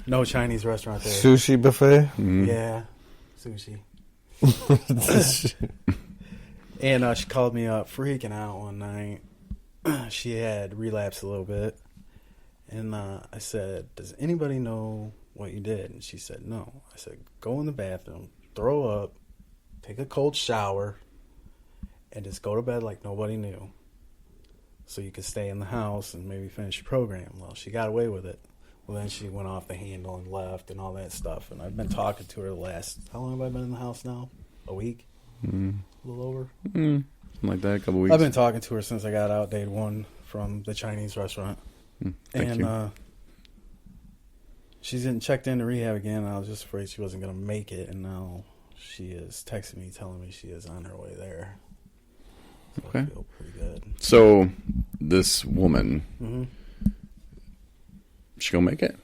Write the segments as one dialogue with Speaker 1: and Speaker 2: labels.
Speaker 1: No Chinese restaurant there.
Speaker 2: Sushi buffet?
Speaker 3: Mm-hmm.
Speaker 1: Yeah, sushi. And she called me up freaking out one night. She had relapsed a little bit. And I said, does anybody know what you did? And she said, no. I said, go in the bathroom, throw up, take a cold shower, and just go to bed like nobody knew. So you could stay in the house and maybe finish your program. Well, she got away with it. Well, then she went off the handle and left and all that stuff. And I've been talking to her the last, how long have I been in the house now? A week? A little over?
Speaker 3: Something like that, a couple weeks.
Speaker 1: I've been talking to her since I got out day one from the Chinese restaurant.
Speaker 3: Thank you.
Speaker 1: She's getting checked into rehab again. I was just afraid she wasn't going to make it. And now she is texting me, telling me she is on her way there. So
Speaker 3: Okay.
Speaker 1: I feel pretty good.
Speaker 3: So, this woman, she gonna make it?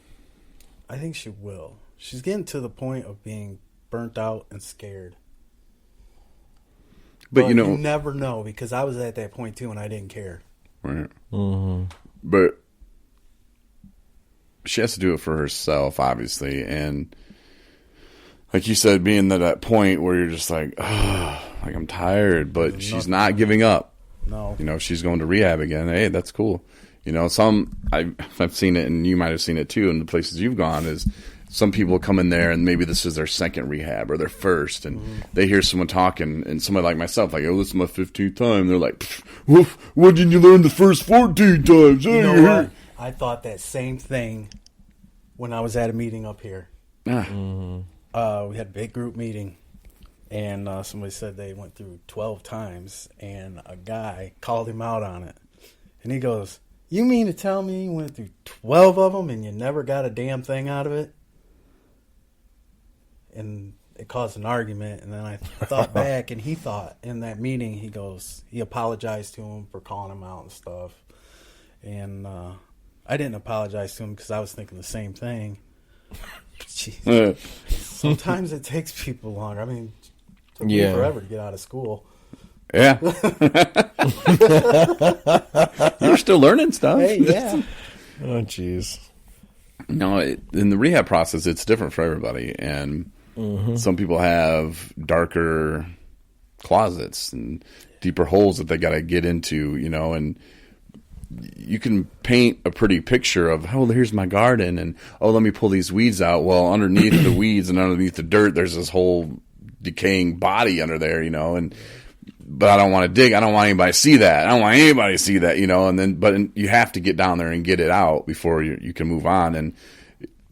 Speaker 1: I think she will. She's getting to the point of being burnt out and scared.
Speaker 3: But you
Speaker 1: never know, because I was at that point too and I didn't care.
Speaker 3: Right.
Speaker 2: Mm-hmm.
Speaker 3: But she has to do it for herself, obviously. And like you said, being at that point where you're just like, oh, like I'm tired, but she's not giving up.
Speaker 1: No.
Speaker 3: You know, she's going to rehab again. Hey, that's cool. You know, I've seen it, and you might have seen it too in the places you've gone, is some people come in there and maybe this is their second rehab or their first, and they hear someone talking, and somebody like myself, like, oh, this is my 15th time. They're like, what did you learn the first 14 times?
Speaker 1: You know what? I thought that same thing when I was at a meeting up here. We had a big group meeting, and somebody said they went through 12 times, and a guy called him out on it. And he goes, you mean to tell me you went through 12 of them and you never got a damn thing out of it? And it caused an argument, and then I thought back, and he thought in that meeting, he apologized to him for calling him out and stuff. And I didn't apologize to him because I was thinking the same thing. Jeez. Sometimes it takes people longer. I mean, it took me forever to get out of school.
Speaker 3: Yeah. You're still learning stuff.
Speaker 1: Hey, yeah.
Speaker 2: Oh, jeez.
Speaker 3: No, in the rehab process, it's different for everybody. And some people have darker closets and deeper holes that they got to get into, you know, and you can paint a pretty picture of, oh, here's my garden, and, oh, let me pull these weeds out. Well, underneath the weeds and underneath the dirt, there's this whole decaying body under there, you know, but I don't want to dig. I don't want anybody to see that. I don't want anybody to see that, you know, but you have to get down there and get it out before you can move on. And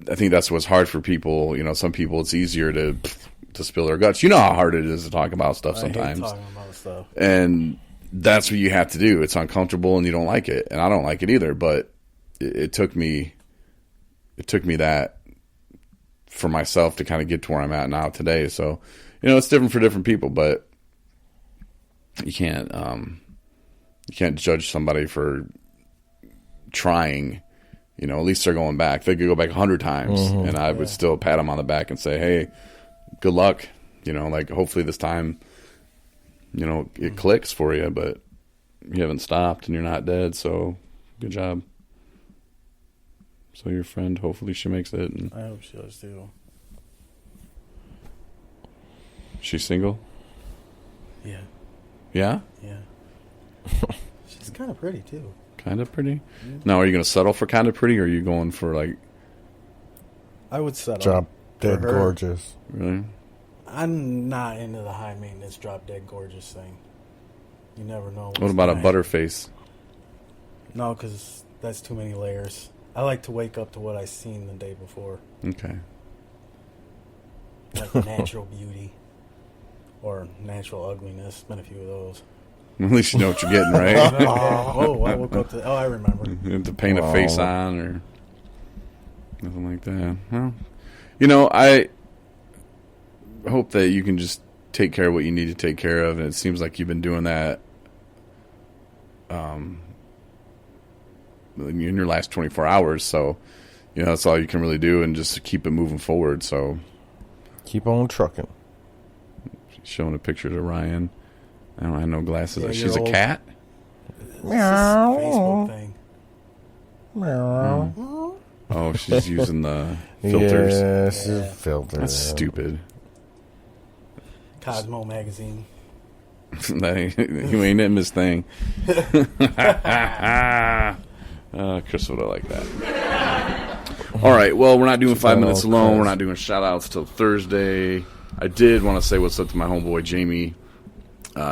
Speaker 3: I think that's what's hard for people. You know, some people, it's easier to spill their guts. You know how hard it is to talk about stuff sometimes.
Speaker 1: I hate talking about stuff.
Speaker 3: And that's what you have to do. It's uncomfortable and you don't like it. And I don't like it either, but it took me that for myself to kind of get to where I'm at now today. So, you know, it's different for different people, but you can't judge somebody for trying. You know, at least they're going back. They could go back 100 times, and I would still pat them on the back and say, hey, good luck. You know, like, hopefully this time, you know, it clicks for you, but you haven't stopped and you're not dead, so good job. So your friend, hopefully she makes it. And
Speaker 1: I hope she does too.
Speaker 3: She's single?
Speaker 1: Yeah.
Speaker 3: Yeah?
Speaker 1: Yeah. She's kind of pretty too.
Speaker 3: Kind of pretty?
Speaker 1: Yeah.
Speaker 3: Now, are you going to settle for kind of pretty, or are you going for, like...
Speaker 1: I would settle.
Speaker 2: Drop dead
Speaker 1: her.
Speaker 2: gorgeous.
Speaker 3: Really?
Speaker 1: I'm not into the high maintenance drop dead gorgeous thing. You never know.
Speaker 3: What about a butterface?
Speaker 1: No, because that's too many layers. I like to wake up to what I seen the day before.
Speaker 3: Okay.
Speaker 1: Like natural beauty or natural ugliness. Been a few of those.
Speaker 3: At least you know what you're getting, right?
Speaker 1: Oh, I woke up to... Oh, I remember.
Speaker 3: You have to paint a face on or nothing like that. Well, you know, I hope that you can just take care of what you need to take care of, and it seems like you've been doing that in your last 24 hours, so, you know, that's all you can really do, and just keep it moving forward, so.
Speaker 2: Keep on trucking.
Speaker 3: Showing a picture to Ryan. I don't have no glasses.
Speaker 1: Yeah,
Speaker 3: She's a cat?
Speaker 1: It's this Facebook thing.
Speaker 2: Meow.
Speaker 3: Oh, she's using the filters.
Speaker 2: Yeah, she's filters.
Speaker 3: That's stupid.
Speaker 1: Cosmo magazine.
Speaker 3: That ain't, you ain't in this thing. Chris would have liked that. All right, well, we're not doing 5 minutes alone. We're not doing shout-outs till Thursday. I did want to say what's up to my homeboy, Jamie.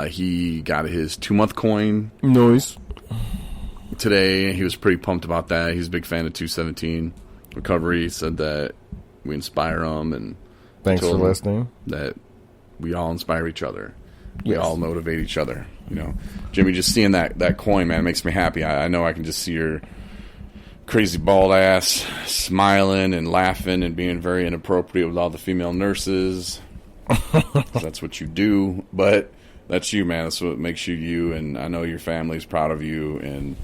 Speaker 3: He got his 2-month coin.
Speaker 2: Nice.
Speaker 3: Today. He was pretty pumped about that. He's a big fan of 217 Recovery. He said that we inspire him. And
Speaker 2: thanks for listening.
Speaker 3: That we all inspire each other. We
Speaker 2: Yes.
Speaker 3: all motivate each other. You know, Jimmy, just seeing that coin, man, makes me happy. I know I can just see your crazy bald ass smiling and laughing and being very inappropriate with all the female nurses. That's what you do. But that's you, man. That's what makes you you. And I know your family's proud of you. And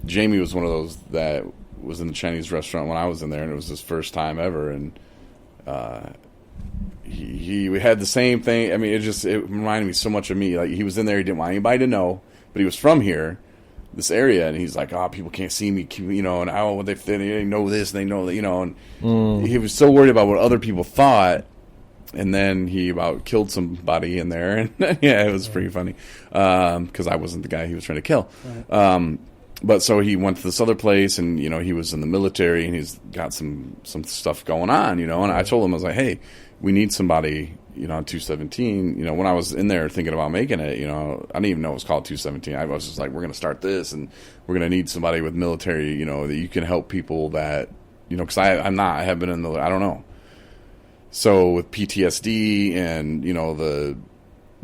Speaker 3: Jamie was one of those that was in the Chinese restaurant when I was in there, and it was his first time ever. And he had the same thing. I mean, it reminded me so much of me. Like, he was in there, he didn't want anybody to know, but he was from here, this area, and he's like, oh, people can't see me, you know, and oh, they know this, they know that, you know, and he was so worried about what other people thought. And then he about killed somebody in there, and yeah, it was pretty funny because I wasn't the guy he was trying to kill. Right. But so he went to this other place, and you know, he was in the military, and he's got some stuff going on, you know. And I told him, I was like, hey, we need somebody, you know, on 217. You know, when I was in there thinking about making it, you know, I didn't even know it was called 217. I was just like, we're going to start this, and we're going to need somebody with military, you know, that you can help people that, you know, because I have been in the, I don't know. So with PTSD and, you know, the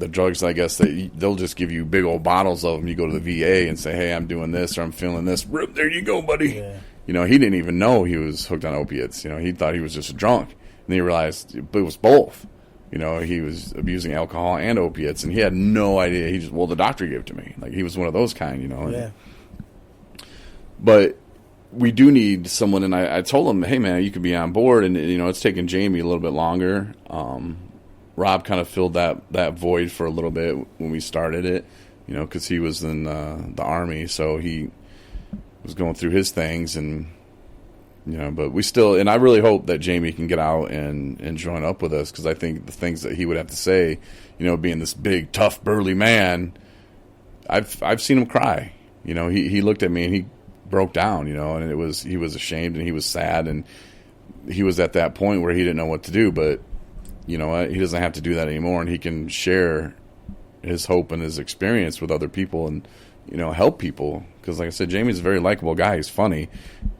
Speaker 3: drugs, I guess, they'll just give you big old bottles of them. You go to the VA and say, hey, I'm doing this or I'm feeling this. There you go, buddy. Yeah. You know, he didn't even know he was hooked on opiates. You know, he thought he was just a drunk. And then he realized it was both. You know, he was abusing alcohol and opiates, and he had no idea. He just, well, the doctor gave it to me. Like, he was one of those kind, you know.
Speaker 1: Yeah.
Speaker 3: But we do need someone, and I told him, hey, man, you could be on board. And, you know, it's taken Jamie a little bit longer. Rob kind of filled that void for a little bit when we started it, you know, because he was in the Army, so he was going through his things, and, you know, but we still, and I really hope that Jamie can get out and join up with us, because I think the things that he would have to say, you know, being this big, tough, burly man, I've seen him cry. You know, he looked at me and he broke down, you know, and he was ashamed and he was sad, and he was at that point where he didn't know what to do, but you know what? He doesn't have to do that anymore, and he can share his hope and his experience with other people and, you know, help people. Because, like I said, Jamie's a very likable guy. He's funny,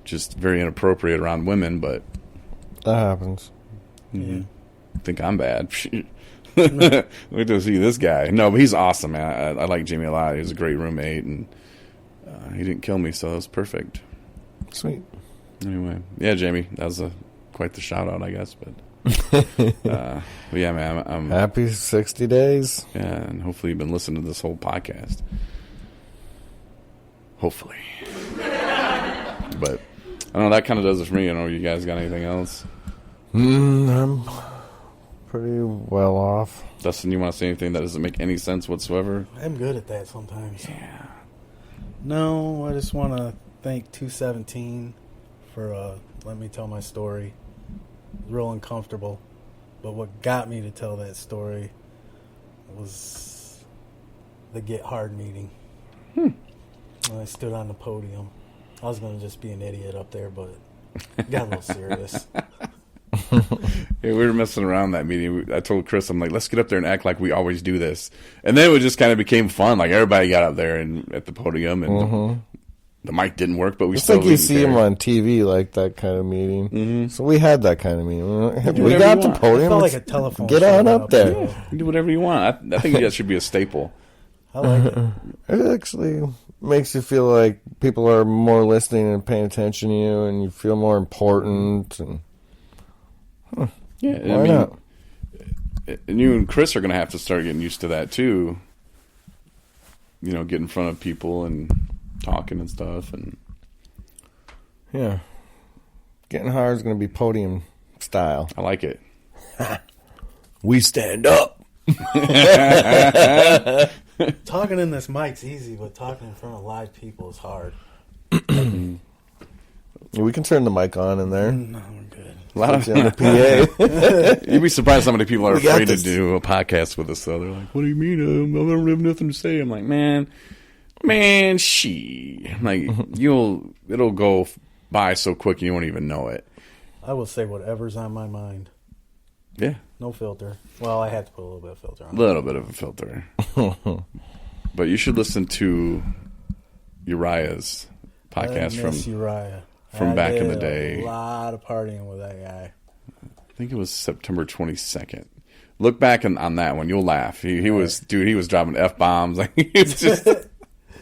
Speaker 3: just very inappropriate around women, but
Speaker 2: that happens.
Speaker 3: Mm-hmm. I think I'm bad. Wait to see this guy. No, but he's awesome, man. I like Jamie a lot. He was a great roommate, and he didn't kill me, so that was perfect.
Speaker 2: Sweet.
Speaker 3: Anyway, yeah, Jamie, that was quite the shout-out, I guess, but... but yeah, man, I'm
Speaker 2: happy 60 days.
Speaker 3: Yeah, and hopefully you've been listening to this whole podcast. Hopefully. But I don't know, that kind of does it for me. I don't know, you guys got anything else?
Speaker 2: I'm pretty well off.
Speaker 3: Dustin, you want to say anything that doesn't make any sense whatsoever?
Speaker 1: I'm good at that sometimes.
Speaker 3: Yeah.
Speaker 1: No, I just want to thank 217 for letting me tell my story. Real uncomfortable, but what got me to tell that story was the Get Hard meeting. When I stood on the podium, I was going to just be an idiot up there, but it got a little serious.
Speaker 3: Yeah, we were messing around that meeting. I told Chris, I'm like, let's get up there and act like we always do this, and then it just kind of became fun. Like, everybody got up there and at the podium, and the mic didn't work, but we
Speaker 2: it's
Speaker 3: still
Speaker 2: like you see him on TV, like that kind of meeting. Mm-hmm. So we had that kind of meeting. We got the podium.
Speaker 1: It felt like a telephone.
Speaker 2: Get on up there.
Speaker 3: Yeah, you do whatever you want. I think that should be a staple.
Speaker 1: I like it.
Speaker 2: It actually makes you feel like people are more listening and paying attention to you, and you feel more important. And
Speaker 3: yeah,
Speaker 2: why not?
Speaker 3: And you and Chris are going to have to start getting used to that too. You know, get in front of people and talking and stuff, and
Speaker 2: yeah, Getting Hard is going to be podium style.
Speaker 3: I like it.
Speaker 2: We stand up.
Speaker 1: Talking in this mic's easy, but talking in front of live people is hard.
Speaker 2: We can turn the mic on in there.
Speaker 1: No, we're good.
Speaker 3: A lot of
Speaker 2: On the PA.
Speaker 3: You'd be surprised how many people are
Speaker 2: We got
Speaker 3: afraid to
Speaker 2: this.
Speaker 3: do a podcast with us. Though they're like, "What do you mean? I don't have nothing to say." I'm like, "Man, I'm like, it'll go by so quick and you won't even know it."
Speaker 1: I will say whatever's on my mind.
Speaker 3: Yeah,
Speaker 1: No filter. Well, I had to put a little bit of filter
Speaker 3: a
Speaker 1: on.
Speaker 3: little bit of a filter. But you should listen to Uriah's podcast
Speaker 1: I miss Uriah.
Speaker 3: from
Speaker 1: I
Speaker 3: back in
Speaker 1: did
Speaker 3: the day.
Speaker 1: A lot of partying with that guy.
Speaker 3: I think it was September 22nd. Look back on that one. You'll laugh. He was dropping F-bombs. Like, he was just,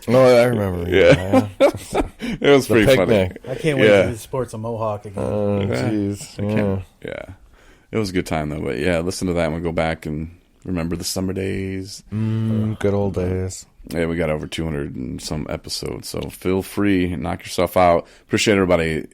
Speaker 2: Oh, I remember.
Speaker 3: yeah. It was
Speaker 2: The
Speaker 3: pretty funny.
Speaker 2: picnic.
Speaker 1: I can't wait
Speaker 3: Yeah.
Speaker 1: to sports a mohawk again.
Speaker 2: Oh,
Speaker 3: Yeah.
Speaker 2: jeez. Yeah.
Speaker 3: Yeah. It was a good time, though. But, yeah, listen to that one. Go back and remember the summer days.
Speaker 2: Good old days.
Speaker 3: Yeah, we got over 200 and some episodes, so feel free, knock yourself out. Appreciate everybody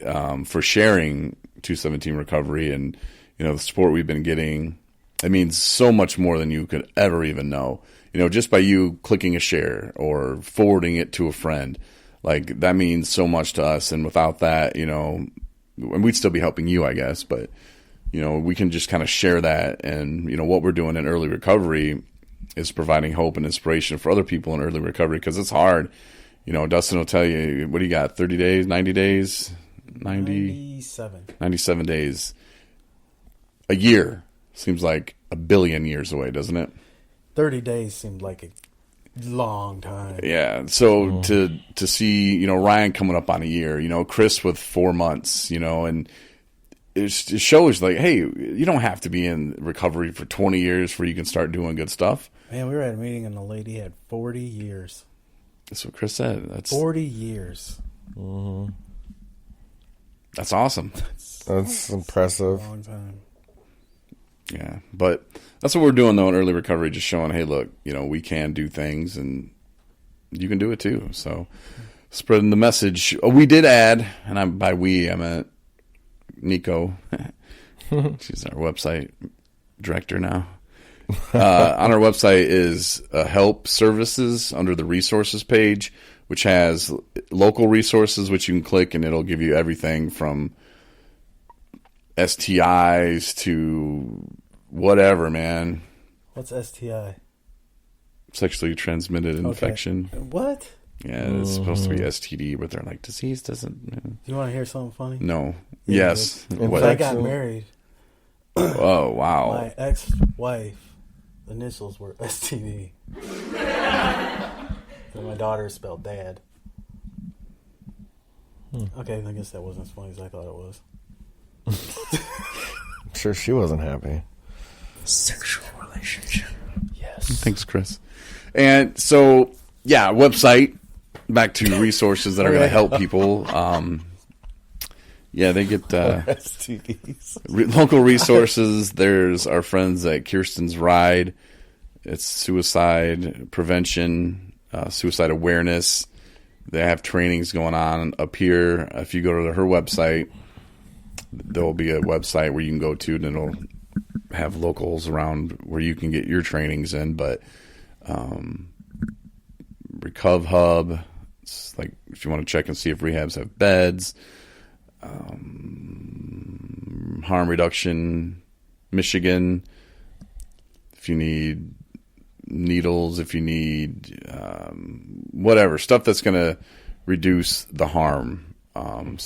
Speaker 3: for sharing 217 Recovery and, the support we've been getting. It means so much more than you could ever even know. Just by you clicking a share or forwarding it to a friend, like, that means so much to us. And without that, and we'd still be helping you, I guess, but, we can just kind of share that. And, what we're doing in early recovery is providing hope and inspiration for other people in early recovery, because it's hard. Dustin will tell you, what do you got, 30 days, 90 days? 97 days. A year seems like a billion years away, doesn't it?
Speaker 1: 30 days seemed like a long time.
Speaker 3: Yeah. So to see, Ryan coming up on a year, Chris with 4 months, and it shows like, hey, you don't have to be in recovery for 20 years before you can start doing good stuff.
Speaker 1: Man, we were at a meeting and the lady had 40 years.
Speaker 3: That's what Chris said. That's
Speaker 1: 40 years.
Speaker 3: That's awesome.
Speaker 2: That's impressive.
Speaker 1: Long time.
Speaker 3: Yeah. But that's what we're doing, though, in early recovery, just showing, hey, look, we can do things and you can do it too. So spreading the message. Oh, we did add, and by we, I meant Nico. She's our website director now. On our website is help services under the resources page, which has local resources, which you can click and it'll give you everything from STIs to whatever, man.
Speaker 1: What's STI?
Speaker 3: Sexually transmitted infection.
Speaker 1: Okay. What?
Speaker 3: Yeah, it's supposed to be STD, but they're like, disease doesn't.
Speaker 1: Do you want to hear something funny?
Speaker 3: No.
Speaker 1: Yeah,
Speaker 3: Yes.
Speaker 2: Infection.
Speaker 3: What?
Speaker 1: I got married.
Speaker 3: Oh, wow.
Speaker 1: My ex-wife, initials were STD. And my daughter spelled dad. Okay, I guess that wasn't as funny as I thought it was.
Speaker 2: I'm sure she wasn't happy.
Speaker 1: Sexual relationship. Yes.
Speaker 3: Thanks, Chris. And so, yeah, website, back to resources that are going to help people. Yeah, they get
Speaker 2: STDs.
Speaker 3: local resources. There's our friends at Kirsten's Ride. It's suicide prevention, suicide awareness. They have trainings going on up here. If you go to her website, there will be a website where you can go to, and it'll have locals around where you can get your trainings in. But Recuv Hub, it's like if you want to check and see if rehabs have beds. Harm Reduction, Michigan. If you need needles, if you need whatever stuff that's going to reduce the harm. What am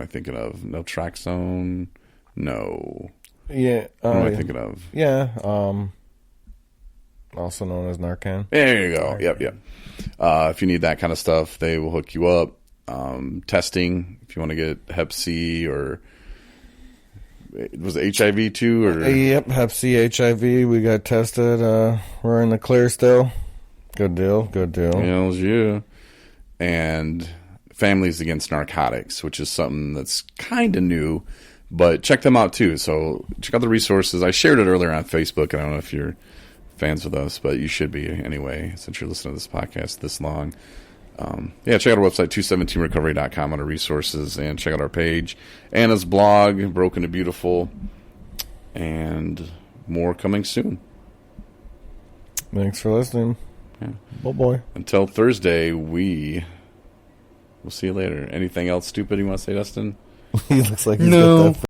Speaker 3: I thinking of? Naltrexone? No.
Speaker 2: Yeah.
Speaker 3: What am I thinking of?
Speaker 2: Yeah. Also known as Narcan.
Speaker 3: There you go. Yep. If you need that kind of stuff, they will hook you up. Testing, if you want to get Hep C or was it HIV too? Or
Speaker 2: Yep, Hep C, HIV. We got tested. We're in the clear still. Good deal.
Speaker 3: Hells yeah. And Families Against Narcotics, which is something that's kind of new, but check them out too. So check out the resources. I shared it earlier on Facebook. I don't know if you're fans with us, but you should be anyway, since you're listening to this podcast this long. Check out our website, 217recovery.com, under resources, and check out our page. Anna's blog, Broken to Beautiful, and more coming soon.
Speaker 2: Thanks for listening.
Speaker 3: Yeah.
Speaker 2: Oh boy.
Speaker 3: Until Thursday, we We'll see you later. Anything else stupid you want to say, Dustin?
Speaker 2: He looks like he's
Speaker 1: No.
Speaker 2: got that